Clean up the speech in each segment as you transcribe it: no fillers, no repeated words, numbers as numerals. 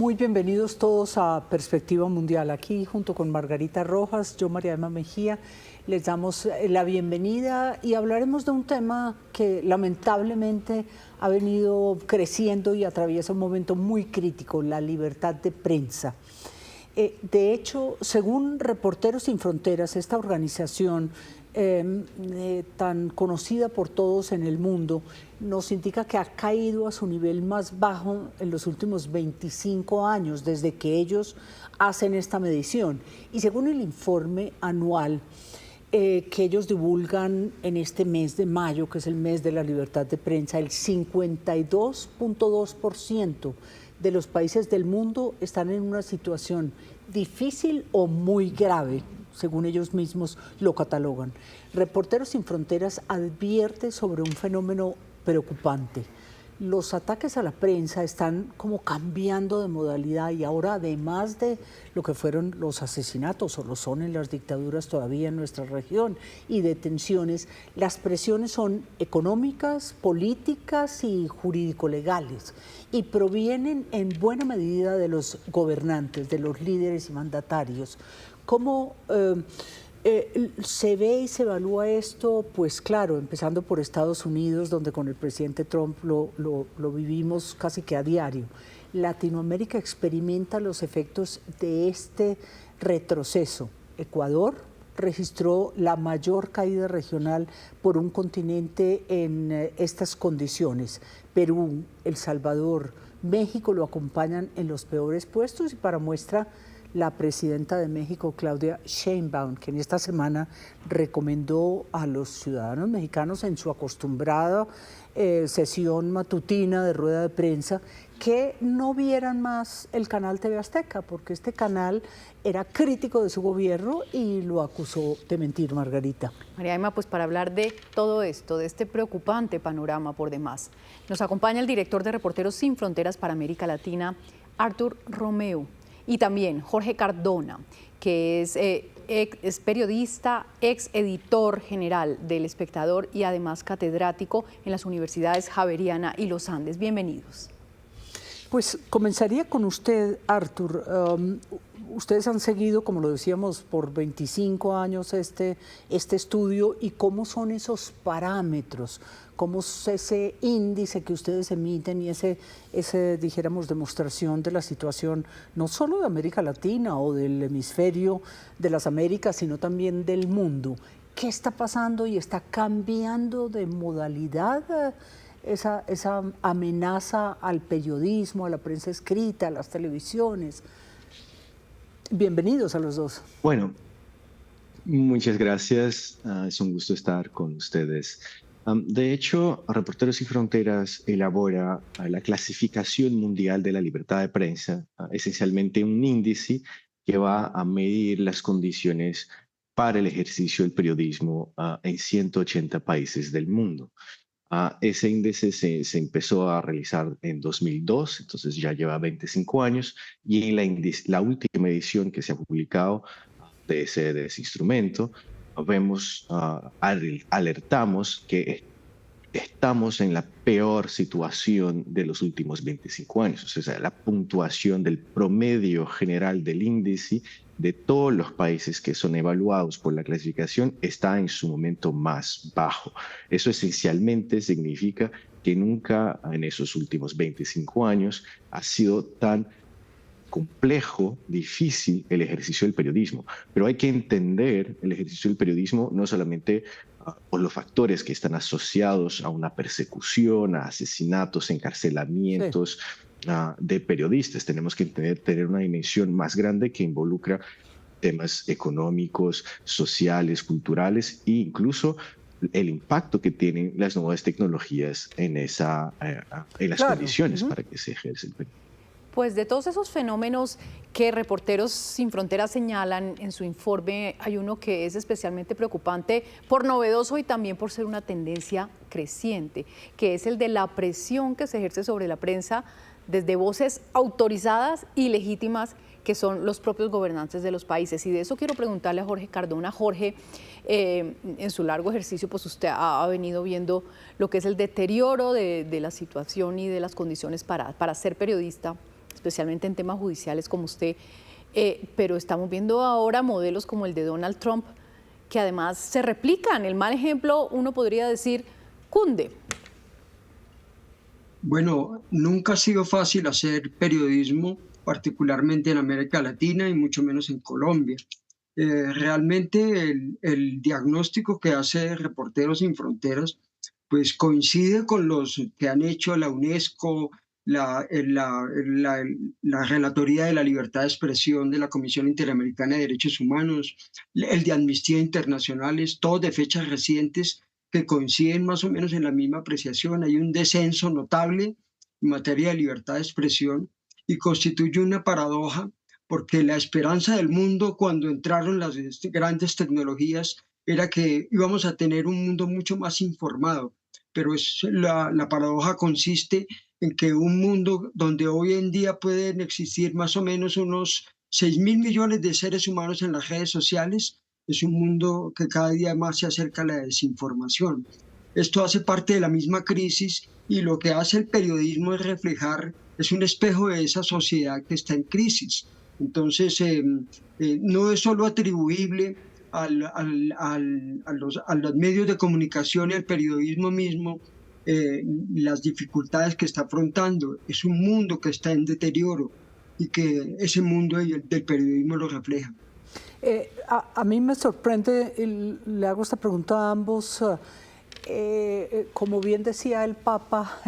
Muy bienvenidos todos a Perspectiva Mundial. Aquí junto con Margarita Rojas, yo María Emma Mejía, les damos la bienvenida y hablaremos de un tema que lamentablemente ha venido creciendo y atraviesa un momento muy crítico, la libertad de prensa. De hecho, según Reporteros Sin Fronteras, esta organización tan conocida por todos en el mundo, nos indica que ha caído a su nivel más bajo en los últimos 25 años, desde que ellos hacen esta medición. Y según el informe anual que ellos divulgan en este mes de mayo, que es el mes de la libertad de prensa, el 52.2% de los países del mundo están en una situación difícil o muy grave, según ellos mismos lo catalogan. Reporteros Sin Fronteras advierte sobre un fenómeno preocupante. Los ataques a la prensa están como cambiando de modalidad y ahora, además de lo que fueron los asesinatos o lo son en las dictaduras todavía en nuestra región y detenciones, las presiones son económicas, políticas y jurídico-legales y provienen en buena medida de los gobernantes, de los líderes y mandatarios. ¿Cómo se ve y se evalúa esto? Pues claro, empezando por Estados Unidos, donde con el presidente Trump lo vivimos casi que a diario. Latinoamérica experimenta los efectos de este retroceso. Ecuador registró la mayor caída regional por un continente en estas condiciones. Perú, El Salvador, México lo acompañan en los peores puestos y para muestra la presidenta de México, Claudia Sheinbaum, que en esta semana recomendó a los ciudadanos mexicanos en su acostumbrada sesión matutina de rueda de prensa que no vieran más el canal TV Azteca, porque este canal era crítico de su gobierno y lo acusó de mentir, Margarita. María Emma, pues para hablar de todo esto, de este preocupante panorama por demás, nos acompaña el director de Reporteros Sin Fronteras para América Latina, Artur Romeu. Y también Jorge Cardona, que es periodista, ex editor general del Espectador y además catedrático en las universidades Javeriana y Los Andes. Bienvenidos. Pues comenzaría con usted, Artur. Ustedes han seguido, como lo decíamos, por 25 años este estudio y cómo son esos parámetros, cómo es ese índice que ustedes emiten y ese dijéramos, demostración de la situación no solo de América Latina o del hemisferio de las Américas, sino también del mundo. ¿Qué está pasando y está cambiando de modalidad esa amenaza al periodismo, a la prensa escrita, a las televisiones? Bienvenidos a los dos. Bueno, muchas gracias. Es un gusto estar con ustedes. De hecho, Reporteros Sin Fronteras elabora la clasificación mundial de la libertad de prensa, esencialmente un índice que va a medir las condiciones para el ejercicio del periodismo en 180 países del mundo. Ese índice se empezó a realizar en 2002, entonces ya lleva 25 años, y en la última edición que se ha publicado de ese instrumento, vemos, alertamos que estamos en la peor situación de los últimos 25 años. O sea, la puntuación del promedio general del índice de todos los países que son evaluados por la clasificación está en su momento más bajo. Eso esencialmente significa que nunca en esos últimos 25 años ha sido tan complejo, difícil el ejercicio del periodismo. Pero hay que entender el ejercicio del periodismo no solamente por los factores que están asociados a una persecución, a asesinatos, encarcelamientos de periodistas. Tenemos que tener una dimensión más grande que involucra temas económicos, sociales, culturales e incluso el impacto que tienen las nuevas tecnologías en las condiciones para que se ejerce el periodismo. Pues de todos esos fenómenos que Reporteros Sin Fronteras señalan en su informe, hay uno que es especialmente preocupante por novedoso y también por ser una tendencia creciente, que es el de la presión que se ejerce sobre la prensa desde voces autorizadas y legítimas que son los propios gobernantes de los países. Y de eso quiero preguntarle a Jorge Cardona. Jorge, en su largo ejercicio, pues usted ha venido viendo lo que es el deterioro de la situación y de las condiciones para ser periodista, especialmente en temas judiciales como usted, pero estamos viendo ahora modelos como el de Donald Trump, que además se replican. El mal ejemplo, uno podría decir, cunde. Bueno, nunca ha sido fácil hacer periodismo, particularmente en América Latina y mucho menos en Colombia. Realmente el diagnóstico que hace Reporteros Sin Fronteras pues coincide con los que han hecho la UNESCO, la Relatoría de la Libertad de Expresión de la Comisión Interamericana de Derechos Humanos, el de Amnistía Internacionales, todos de fechas recientes que coinciden más o menos en la misma apreciación. Hay un descenso notable en materia de libertad de expresión y constituye una paradoja porque la esperanza del mundo cuando entraron las grandes tecnologías era que íbamos a tener un mundo mucho más informado, pero la paradoja consiste en que un mundo donde hoy en día pueden existir más o menos unos 6.000 millones de seres humanos en las redes sociales, es un mundo que cada día más se acerca a la desinformación. Esto hace parte de la misma crisis y lo que hace el periodismo es reflejar, es un espejo de esa sociedad que está en crisis. Entonces, no es solo atribuible a los medios de comunicación y al periodismo mismo las dificultades que está afrontando. Es un mundo que está en deterioro y que ese mundo del periodismo lo refleja. A mí me sorprende, le hago esta pregunta a ambos, como bien decía el Papa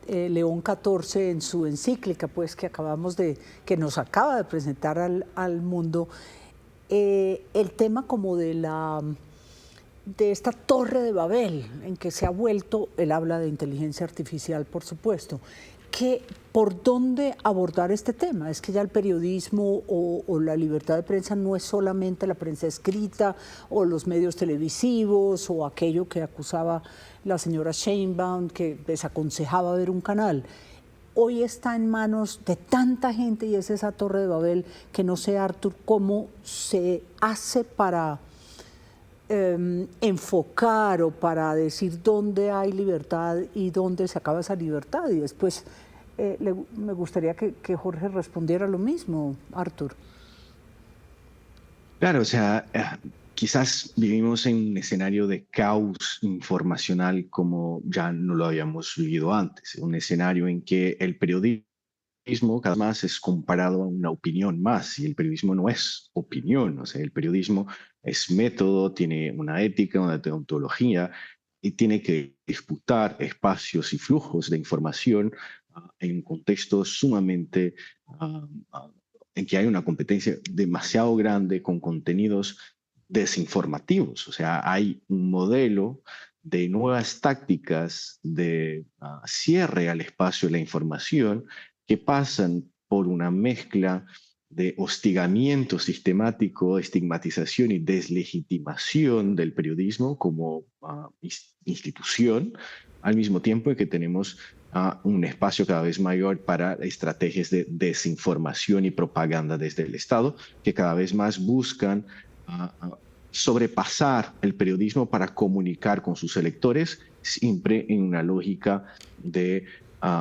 León XIV en su encíclica, pues que nos acaba de presentar al mundo, el tema como de esta torre de Babel, en que se ha vuelto, él habla de inteligencia artificial, por supuesto, ¿por dónde abordar este tema? Es que ya el periodismo o la libertad de prensa no es solamente la prensa escrita o los medios televisivos o aquello que acusaba la señora Sheinbaum, que desaconsejaba ver un canal. Hoy está en manos de tanta gente y es esa torre de Babel que no sé, Artur, cómo se hace para enfocar o para decir dónde hay libertad y dónde se acaba esa libertad. Y después me gustaría que Jorge respondiera lo mismo, Artur. Claro, o sea, quizás vivimos en un escenario de caos informacional como ya no lo habíamos vivido antes, un escenario en que el periodismo cada vez más es comparado a una opinión más, y el periodismo no es opinión, o sea, el periodismo es método, tiene una ética, una deontología, y tiene que disputar espacios y flujos de información en un contexto sumamente en que hay una competencia demasiado grande con contenidos desinformativos. O sea, hay un modelo de nuevas tácticas de cierre al espacio de la información que pasan por una mezcla de hostigamiento sistemático, estigmatización y deslegitimación del periodismo como institución, al mismo tiempo que tenemos un espacio cada vez mayor para estrategias de desinformación y propaganda desde el Estado, que cada vez más buscan sobrepasar el periodismo para comunicar con sus electores, siempre en una lógica de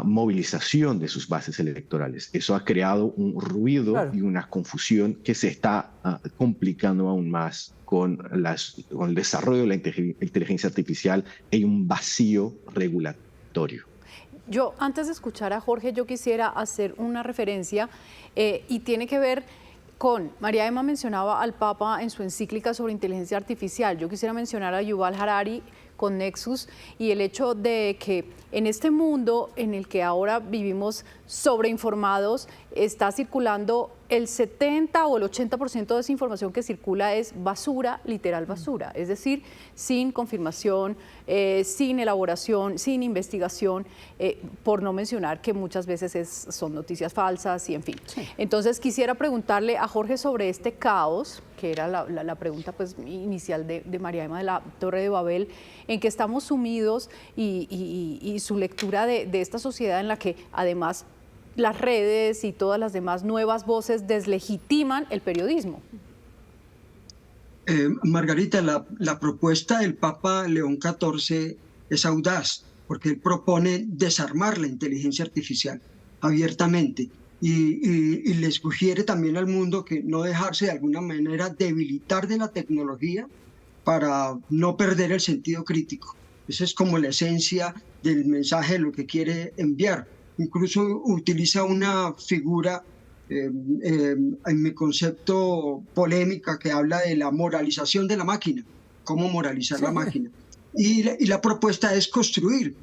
movilización de sus bases electorales. Eso ha creado un ruido, claro, y una confusión que se está complicando aún más con el desarrollo de la inteligencia artificial y un vacío regulatorio. Yo, antes de escuchar a Jorge, yo quisiera hacer una referencia y tiene que ver con, María Emma mencionaba al Papa en su encíclica sobre inteligencia artificial. Yo quisiera mencionar a Yuval Harari con Nexus y el hecho de que en este mundo en el que ahora vivimos sobreinformados, está circulando el 70 o el 80% de esa información que circula es basura, literal basura, es decir, sin confirmación, sin elaboración, sin investigación, por no mencionar que muchas veces son noticias falsas y en fin. Sí. Entonces quisiera preguntarle a Jorge sobre este caos, que era la pregunta pues, inicial de María Emma de la Torre de Babel, en que estamos sumidos y su lectura de esta sociedad en la que además las redes y todas las demás nuevas voces deslegitiman el periodismo. Margarita, la propuesta del Papa León XIV es audaz, porque él propone desarmar la inteligencia artificial. abiertamente y le sugiere también al mundo que no dejarse de alguna manera debilitar de la tecnología para no perder el sentido crítico. Esa es como la esencia del mensaje de lo que quiere enviar. Incluso utiliza una figura en mi concepto polémica que habla de la moralización de la máquina, cómo moralizar la máquina. Y la propuesta es construir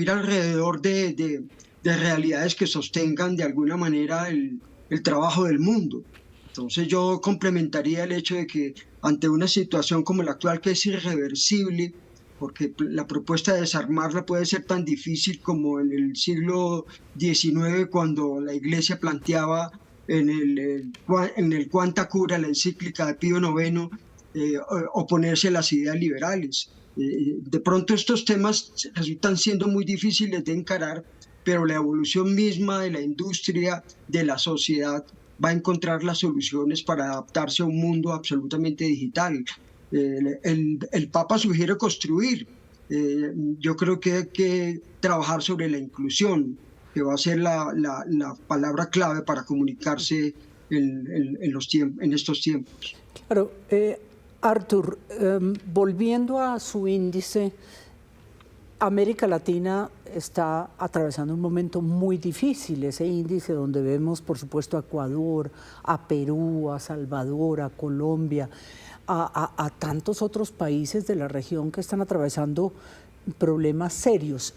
alrededor de realidades que sostengan de alguna manera el trabajo del mundo. Entonces yo complementaría el hecho de que ante una situación como la actual, que es irreversible, porque la propuesta de desarmarla puede ser tan difícil como en el siglo XIX, cuando la Iglesia planteaba en el Quanta Cura, la encíclica de Pío IX, oponerse a las ideas liberales. De pronto estos temas resultan siendo muy difíciles de encarar, pero la evolución misma de la industria, de la sociedad, va a encontrar las soluciones para adaptarse a un mundo absolutamente digital. El Papa sugiere construir. Yo creo que hay que trabajar sobre la inclusión, que va a ser la palabra clave para comunicarse en estos tiempos. Claro, Arthur, volviendo a su índice, América Latina está atravesando un momento muy difícil, ese índice donde vemos, por supuesto, a Ecuador, a Perú, a Salvador, a Colombia, a tantos otros países de la región que están atravesando problemas serios.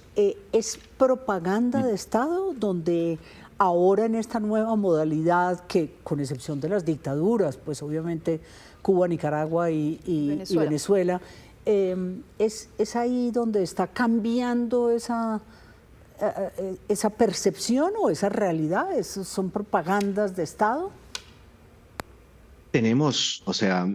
¿Es propaganda de Estado donde ahora en esta nueva modalidad, que con excepción de las dictaduras, pues obviamente Cuba, Nicaragua y Venezuela, es ahí donde está cambiando esa percepción o esa realidad? ¿Son propagandas de Estado? Tenemos, o sea,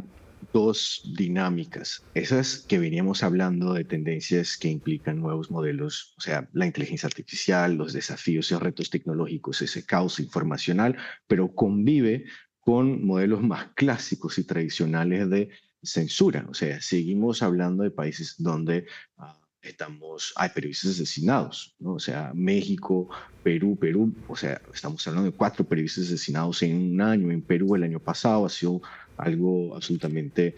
dos dinámicas. Esas que veníamos hablando de tendencias que implican nuevos modelos, o sea, la inteligencia artificial, los desafíos y retos tecnológicos, ese caos informacional, pero convive con modelos más clásicos y tradicionales de censura. O sea, seguimos hablando de países donde hay periodistas asesinados, ¿no? O sea, México, Perú, o sea, estamos hablando de 4 periodistas asesinados en un año. En Perú el año pasado ha sido algo absolutamente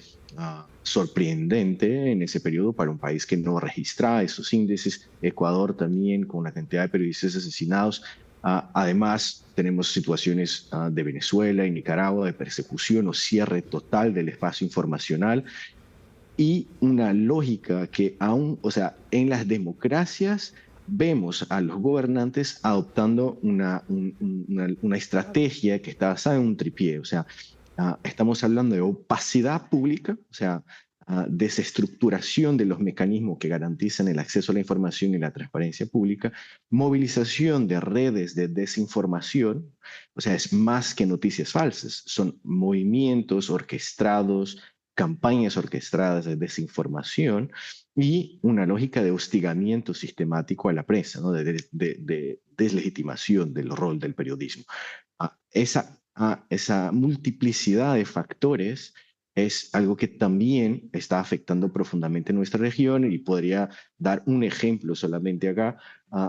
sorprendente en ese periodo para un país que no registra esos índices. Ecuador también, con una cantidad de periodistas asesinados. Además, tenemos situaciones de Venezuela y Nicaragua de persecución o cierre total del espacio informacional, y una lógica que aún, o sea, en las democracias vemos a los gobernantes adoptando una estrategia que está basada en un tripié. O sea, estamos hablando de opacidad pública, o sea, desestructuración de los mecanismos que garantizan el acceso a la información y la transparencia pública, movilización de redes de desinformación. O sea, es más que noticias falsas, son movimientos orquestados, campañas orquestadas de desinformación y una lógica de hostigamiento sistemático a la prensa, ¿no? de deslegitimación del rol del periodismo. Esa multiplicidad de factores es algo que también está afectando profundamente nuestra región, y podría dar un ejemplo solamente acá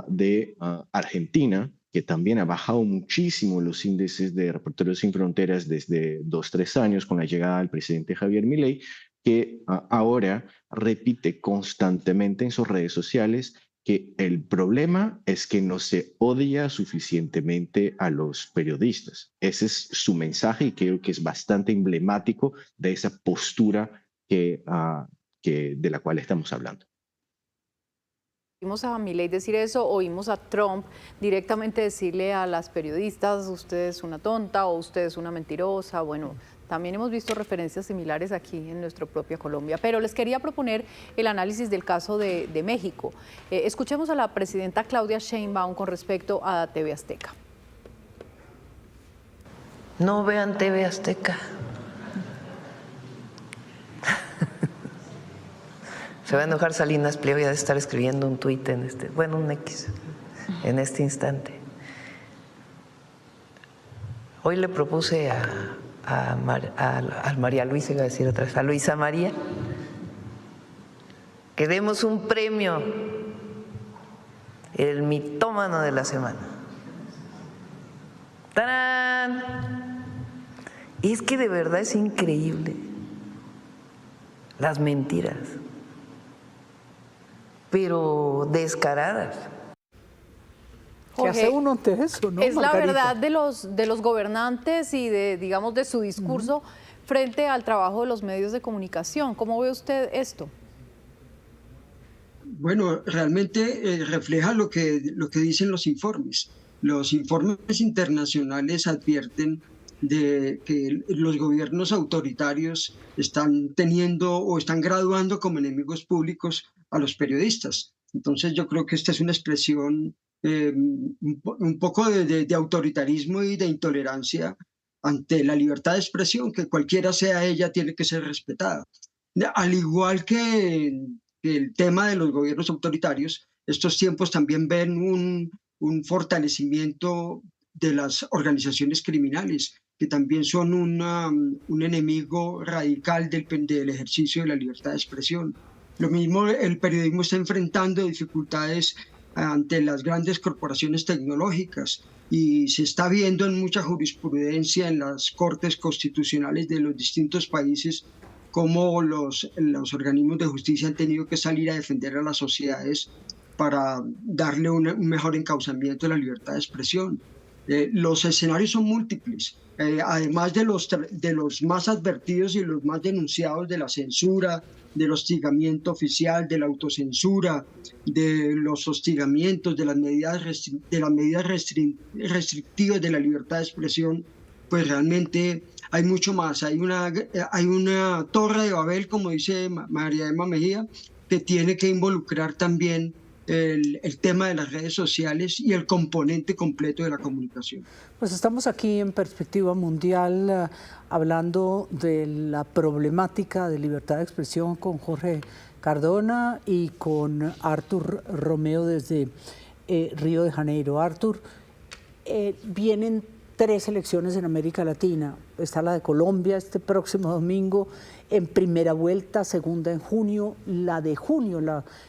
de Argentina, que también ha bajado muchísimo los índices de Reporteros Sin Fronteras desde 2-3 años con la llegada del presidente Javier Milei, que ahora repite constantemente en sus redes sociales que el problema es que no se odia suficientemente a los periodistas. Ese es su mensaje, y creo que es bastante emblemático de esa postura de la cual estamos hablando. Oímos a Milei decir eso, oímos a Trump directamente decirle a las periodistas: usted es una tonta o usted es una mentirosa. Bueno, también hemos visto referencias similares aquí en nuestra propia Colombia. Pero les quería proponer el análisis del caso de México. Escuchemos a la presidenta Claudia Sheinbaum con respecto a TV Azteca. No vean TV Azteca. Se va a enojar Salinas Pliego, ya de estar escribiendo un tuit un X, en este instante. Hoy le propuse a María Luisa, iba a decir otra vez, a Luisa María, que demos un premio, el mitómano de la semana. ¡Tarán! Es que de verdad es increíble las mentiras, pero descaradas. ¿Qué hace uno ante eso, no, Es la Margarita? verdad de los gobernantes y de, digamos, de su discurso frente al trabajo de los medios de comunicación. ¿Cómo ve usted esto? Bueno, realmente refleja lo que dicen los informes. Los informes internacionales advierten de que los gobiernos autoritarios están teniendo o están graduando como enemigos públicos a los periodistas. Entonces yo creo que esta es una expresión un poco de autoritarismo y de intolerancia ante la libertad de expresión, que cualquiera sea ella tiene que ser respetada. Al igual que el tema de los gobiernos autoritarios, estos tiempos también ven un fortalecimiento de las organizaciones criminales, que también son un enemigo radical del ejercicio de la libertad de expresión. Lo mismo, el periodismo está enfrentando dificultades ante las grandes corporaciones tecnológicas y se está viendo en mucha jurisprudencia en las cortes constitucionales de los distintos países cómo los organismos de justicia han tenido que salir a defender a las sociedades para darle un mejor encauzamiento a la libertad de expresión. Los escenarios son múltiples, además de los más advertidos y los más denunciados de la censura, del hostigamiento oficial, de la autocensura, de los hostigamientos, de las medidas restrictivas de la libertad de expresión, pues realmente hay mucho más. Hay una torre de Babel, como dice María Emma Mejía, que tiene que involucrar también el tema de las redes sociales y el componente completo de la comunicación. Pues estamos aquí en Perspectiva Mundial hablando de la problemática de libertad de expresión con Jorge Cardona y con Artur Romeo desde Río de Janeiro. Artur, vienen 3 elecciones en América Latina. Está la de Colombia este próximo domingo en primera vuelta, segunda en junio, la de junio,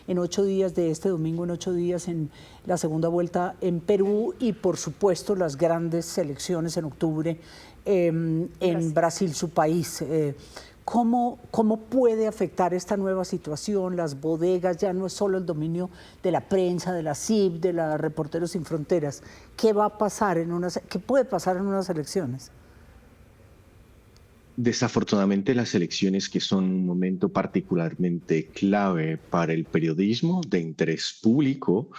en 8 días de este domingo, en 8 días en la segunda vuelta en Perú y por supuesto las grandes elecciones en octubre en Brasil, su país. ¿Cómo puede afectar esta nueva situación? Las bodegas, ya no es solo el dominio de la prensa, de la CIP, de la Reporteros Sin Fronteras. ¿Qué va a pasar qué puede pasar en unas elecciones? Desafortunadamente, las elecciones, que son un momento particularmente clave para el periodismo de interés público,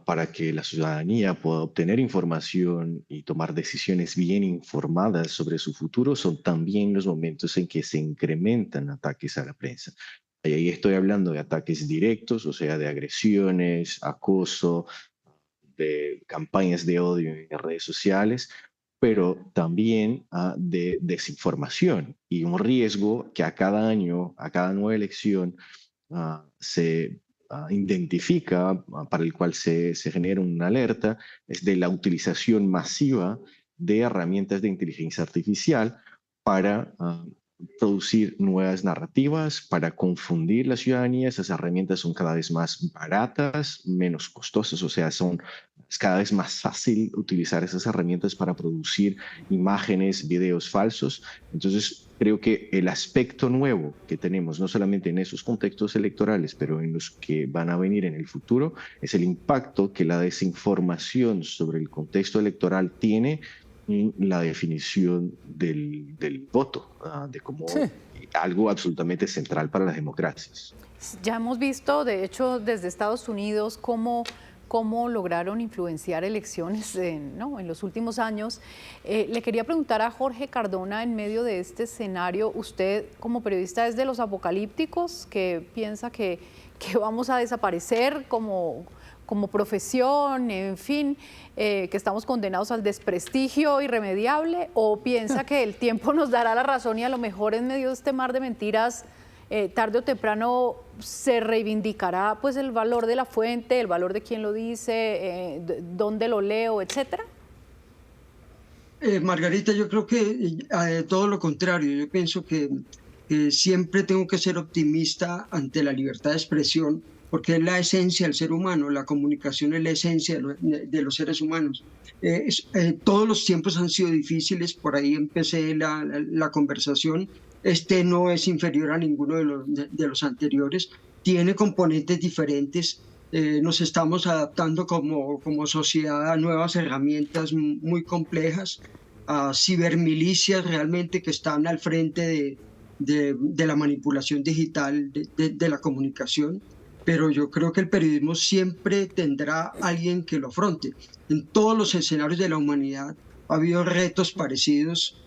para que la ciudadanía pueda obtener información y tomar decisiones bien informadas sobre su futuro, son también los momentos en que se incrementan ataques a la prensa. Y ahí estoy hablando de ataques directos, o sea, de agresiones, acoso, de campañas de odio en redes sociales, pero también de desinformación y un riesgo que a cada año, a cada nueva elección, se identifica, para el cual se genera una alerta, es de la utilización masiva de herramientas de inteligencia artificial para producir nuevas narrativas, para confundir la ciudadanía. Esas herramientas son cada vez más baratas, menos costosas, o sea, es cada vez más fácil utilizar esas herramientas para producir imágenes, videos falsos. Entonces, creo que el aspecto nuevo que tenemos, no solamente en esos contextos electorales, pero en los que van a venir en el futuro, es el impacto que la desinformación sobre el contexto electoral tiene en la definición del voto, de como algo absolutamente central para las democracias. Ya hemos visto, de hecho, desde Estados Unidos, cómo lograron influenciar elecciones en los últimos años. Le quería preguntar a Jorge Cardona, en medio de este escenario, usted como periodista es de los apocalípticos, que piensa que vamos a desaparecer como profesión, en fin, que estamos condenados al desprestigio irremediable, o piensa que el tiempo nos dará la razón y a lo mejor en medio de este mar de mentiras, tarde o temprano se reivindicará pues el valor de la fuente, el valor de quien lo dice, dónde lo leo, etcétera? Margarita, yo creo que todo lo contrario. Yo pienso que siempre tengo que ser optimista ante la libertad de expresión, porque es la esencia del ser humano, la comunicación es la esencia de los seres humanos. Todos los tiempos han sido difíciles, por ahí empecé la conversación. Este no es inferior a ninguno de los anteriores, tiene componentes diferentes. Nos estamos adaptando como sociedad a nuevas herramientas muy complejas, a cibermilicias realmente que están al frente de la manipulación digital, de la comunicación, pero yo creo que el periodismo siempre tendrá alguien que lo afronte. En todos los escenarios de la humanidad ha habido retos parecidos,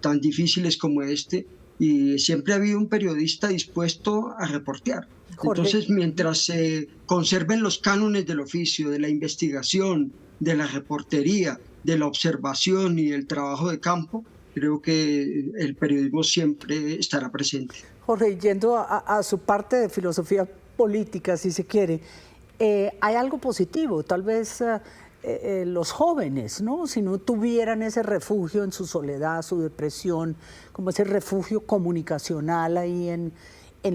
tan difíciles como este, y siempre ha habido un periodista dispuesto a reportear. Jorge. Entonces, mientras se conserven los cánones del oficio, de la investigación, de la reportería, de la observación y del trabajo de campo, creo que el periodismo siempre estará presente. Jorge, yendo a su parte de filosofía política, si se quiere, hay algo positivo, tal vez los jóvenes, ¿no? Si no tuvieran ese refugio en su soledad, su depresión, como ese refugio comunicacional ahí en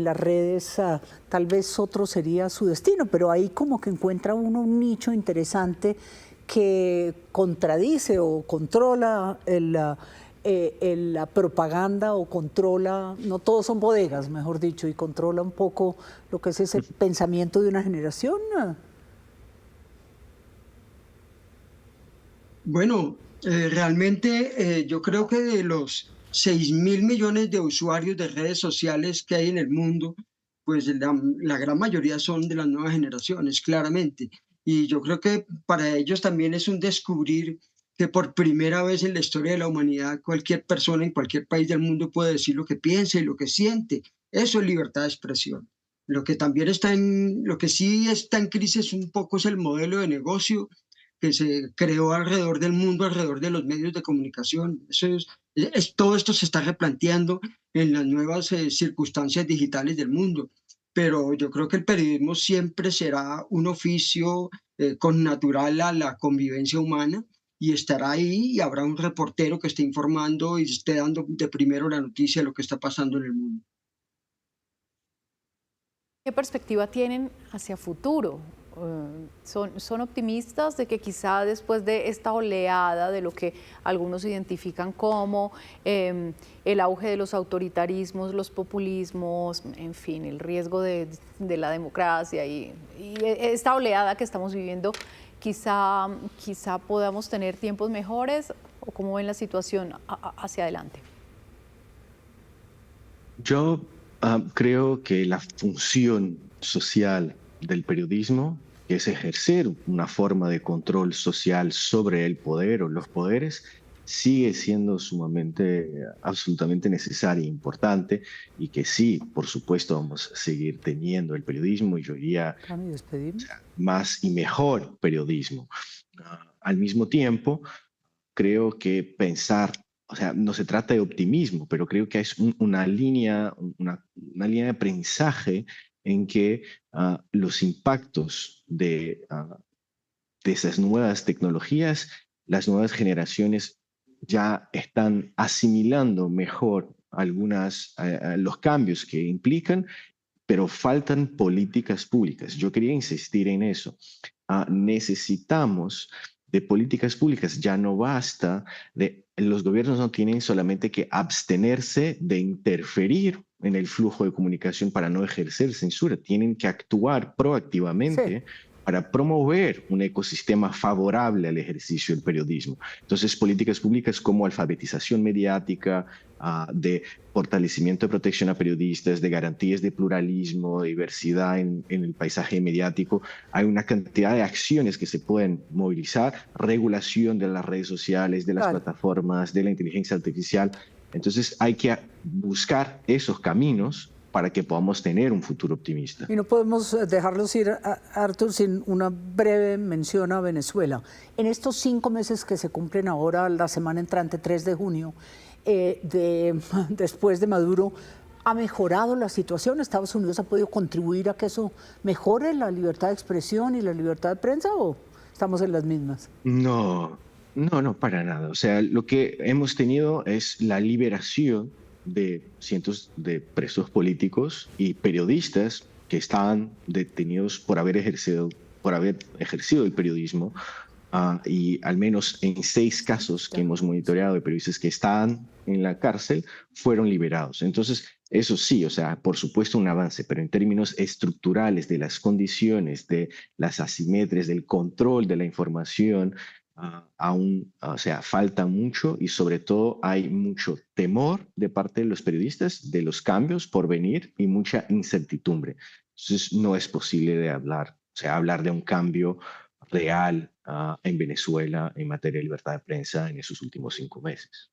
las redes, tal vez otro sería su destino, pero ahí como que encuentra uno un nicho interesante que contradice o controla la propaganda o controla, no todos son bodegas, mejor dicho, y controla un poco lo que es ese pensamiento de una generación. Bueno, realmente yo creo que de los 6.000 millones de usuarios de redes sociales que hay en el mundo, pues la gran mayoría son de las nuevas generaciones, claramente. Y yo creo que para ellos también es un descubrir que por primera vez en la historia de la humanidad cualquier persona en cualquier país del mundo puede decir lo que piensa y lo que siente. Eso es libertad de expresión. Lo que sí está en crisis un poco es el modelo de negocio que se creó alrededor del mundo, alrededor de los medios de comunicación. Todo esto se está replanteando en las nuevas circunstancias digitales del mundo. Pero yo creo que el periodismo siempre será un oficio connatural a la convivencia humana y estará ahí y habrá un reportero que esté informando y esté dando de primero la noticia de lo que está pasando en el mundo. ¿Qué perspectiva tienen hacia futuro? ¿Son optimistas de que quizá después de esta oleada de lo que algunos identifican como el auge de los autoritarismos, los populismos, en fin, el riesgo de la democracia y esta oleada que estamos viviendo, quizá podamos tener tiempos mejores? ¿O cómo ven la situación hacia adelante? Yo creo que la función social del periodismo, que es ejercer una forma de control social sobre el poder o los poderes, sigue siendo sumamente, absolutamente necesaria e importante, y que sí, por supuesto, vamos a seguir teniendo el periodismo, y yo diría más y mejor periodismo. Al mismo tiempo, creo que pensar, o sea, no se trata de optimismo, pero creo que es una línea de aprendizaje en que los impactos de esas nuevas tecnologías, las nuevas generaciones ya están asimilando mejor los cambios que implican, pero faltan políticas públicas. Yo quería insistir en eso. Necesitamos de políticas públicas, ya no basta los gobiernos no tienen solamente que abstenerse de interferir en el flujo de comunicación para no ejercer censura, tienen que actuar proactivamente para promover un ecosistema favorable al ejercicio del periodismo. Entonces, políticas públicas como alfabetización mediática, de fortalecimiento de protección a periodistas, de garantías de pluralismo, de diversidad en el paisaje mediático. Hay una cantidad de acciones que se pueden movilizar, regulación de las redes sociales, de las plataformas, de la inteligencia artificial. Entonces hay que buscar esos caminos para que podamos tener un futuro optimista. Y no podemos dejarlos ir, Arthur, sin una breve mención a Venezuela. En estos 5 meses que se cumplen ahora, la semana entrante, 3 de junio, después de Maduro, ¿ha mejorado la situación? ¿Estados Unidos ha podido contribuir a que eso mejore la libertad de expresión y la libertad de prensa, o estamos en las mismas? No, para nada. O sea, lo que hemos tenido es la liberación de cientos de presos políticos y periodistas que estaban detenidos por haber ejercido el periodismo, y al menos en 6 casos que hemos monitoreado de periodistas que estaban en la cárcel fueron liberados. Entonces, eso sí, o sea, por supuesto un avance, pero en términos estructurales de las condiciones, de las asimetrías, del control de la información, aún, o sea, falta mucho, y sobre todo hay mucho temor de parte de los periodistas de los cambios por venir y mucha incertidumbre. Entonces, no es posible de hablar, o sea, hablar de un cambio real en Venezuela en materia de libertad de prensa en esos últimos 5 meses.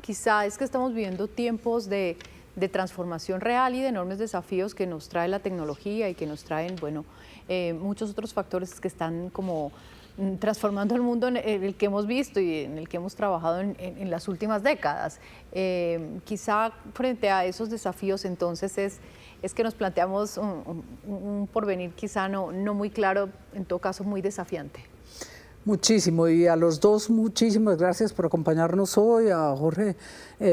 Quizá es que estamos viviendo tiempos de transformación real y de enormes desafíos que nos trae la tecnología y que nos traen, bueno, muchos otros factores que están como transformando el mundo en el que hemos visto y en el que hemos trabajado en las últimas décadas. Quizá frente a esos desafíos entonces es que nos planteamos un porvenir quizá no muy claro, en todo caso muy desafiante. Muchísimo, y a los dos muchísimas gracias por acompañarnos hoy, a Jorge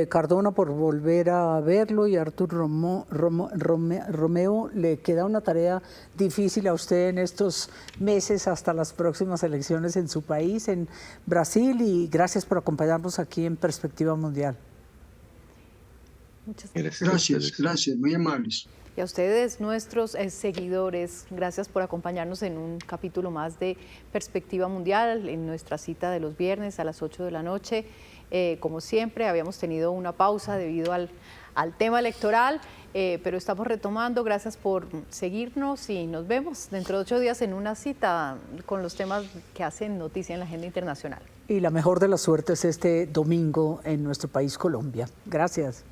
Cardona por volver a verlo, y a Artur Romeo. Le queda una tarea difícil a usted en estos meses hasta las próximas elecciones en su país, en Brasil, y gracias por acompañarnos aquí en Perspectiva Mundial. Muchas gracias. Gracias, muy amables. Y a ustedes, nuestros seguidores, gracias por acompañarnos en un capítulo más de Perspectiva Mundial, en nuestra cita de los viernes a las 8 de la noche. Como siempre, habíamos tenido una pausa debido al tema electoral, pero estamos retomando. Gracias por seguirnos y nos vemos dentro de 8 días en una cita con los temas que hacen noticia en la agenda internacional. Y la mejor de las suertes este domingo en nuestro país, Colombia. Gracias.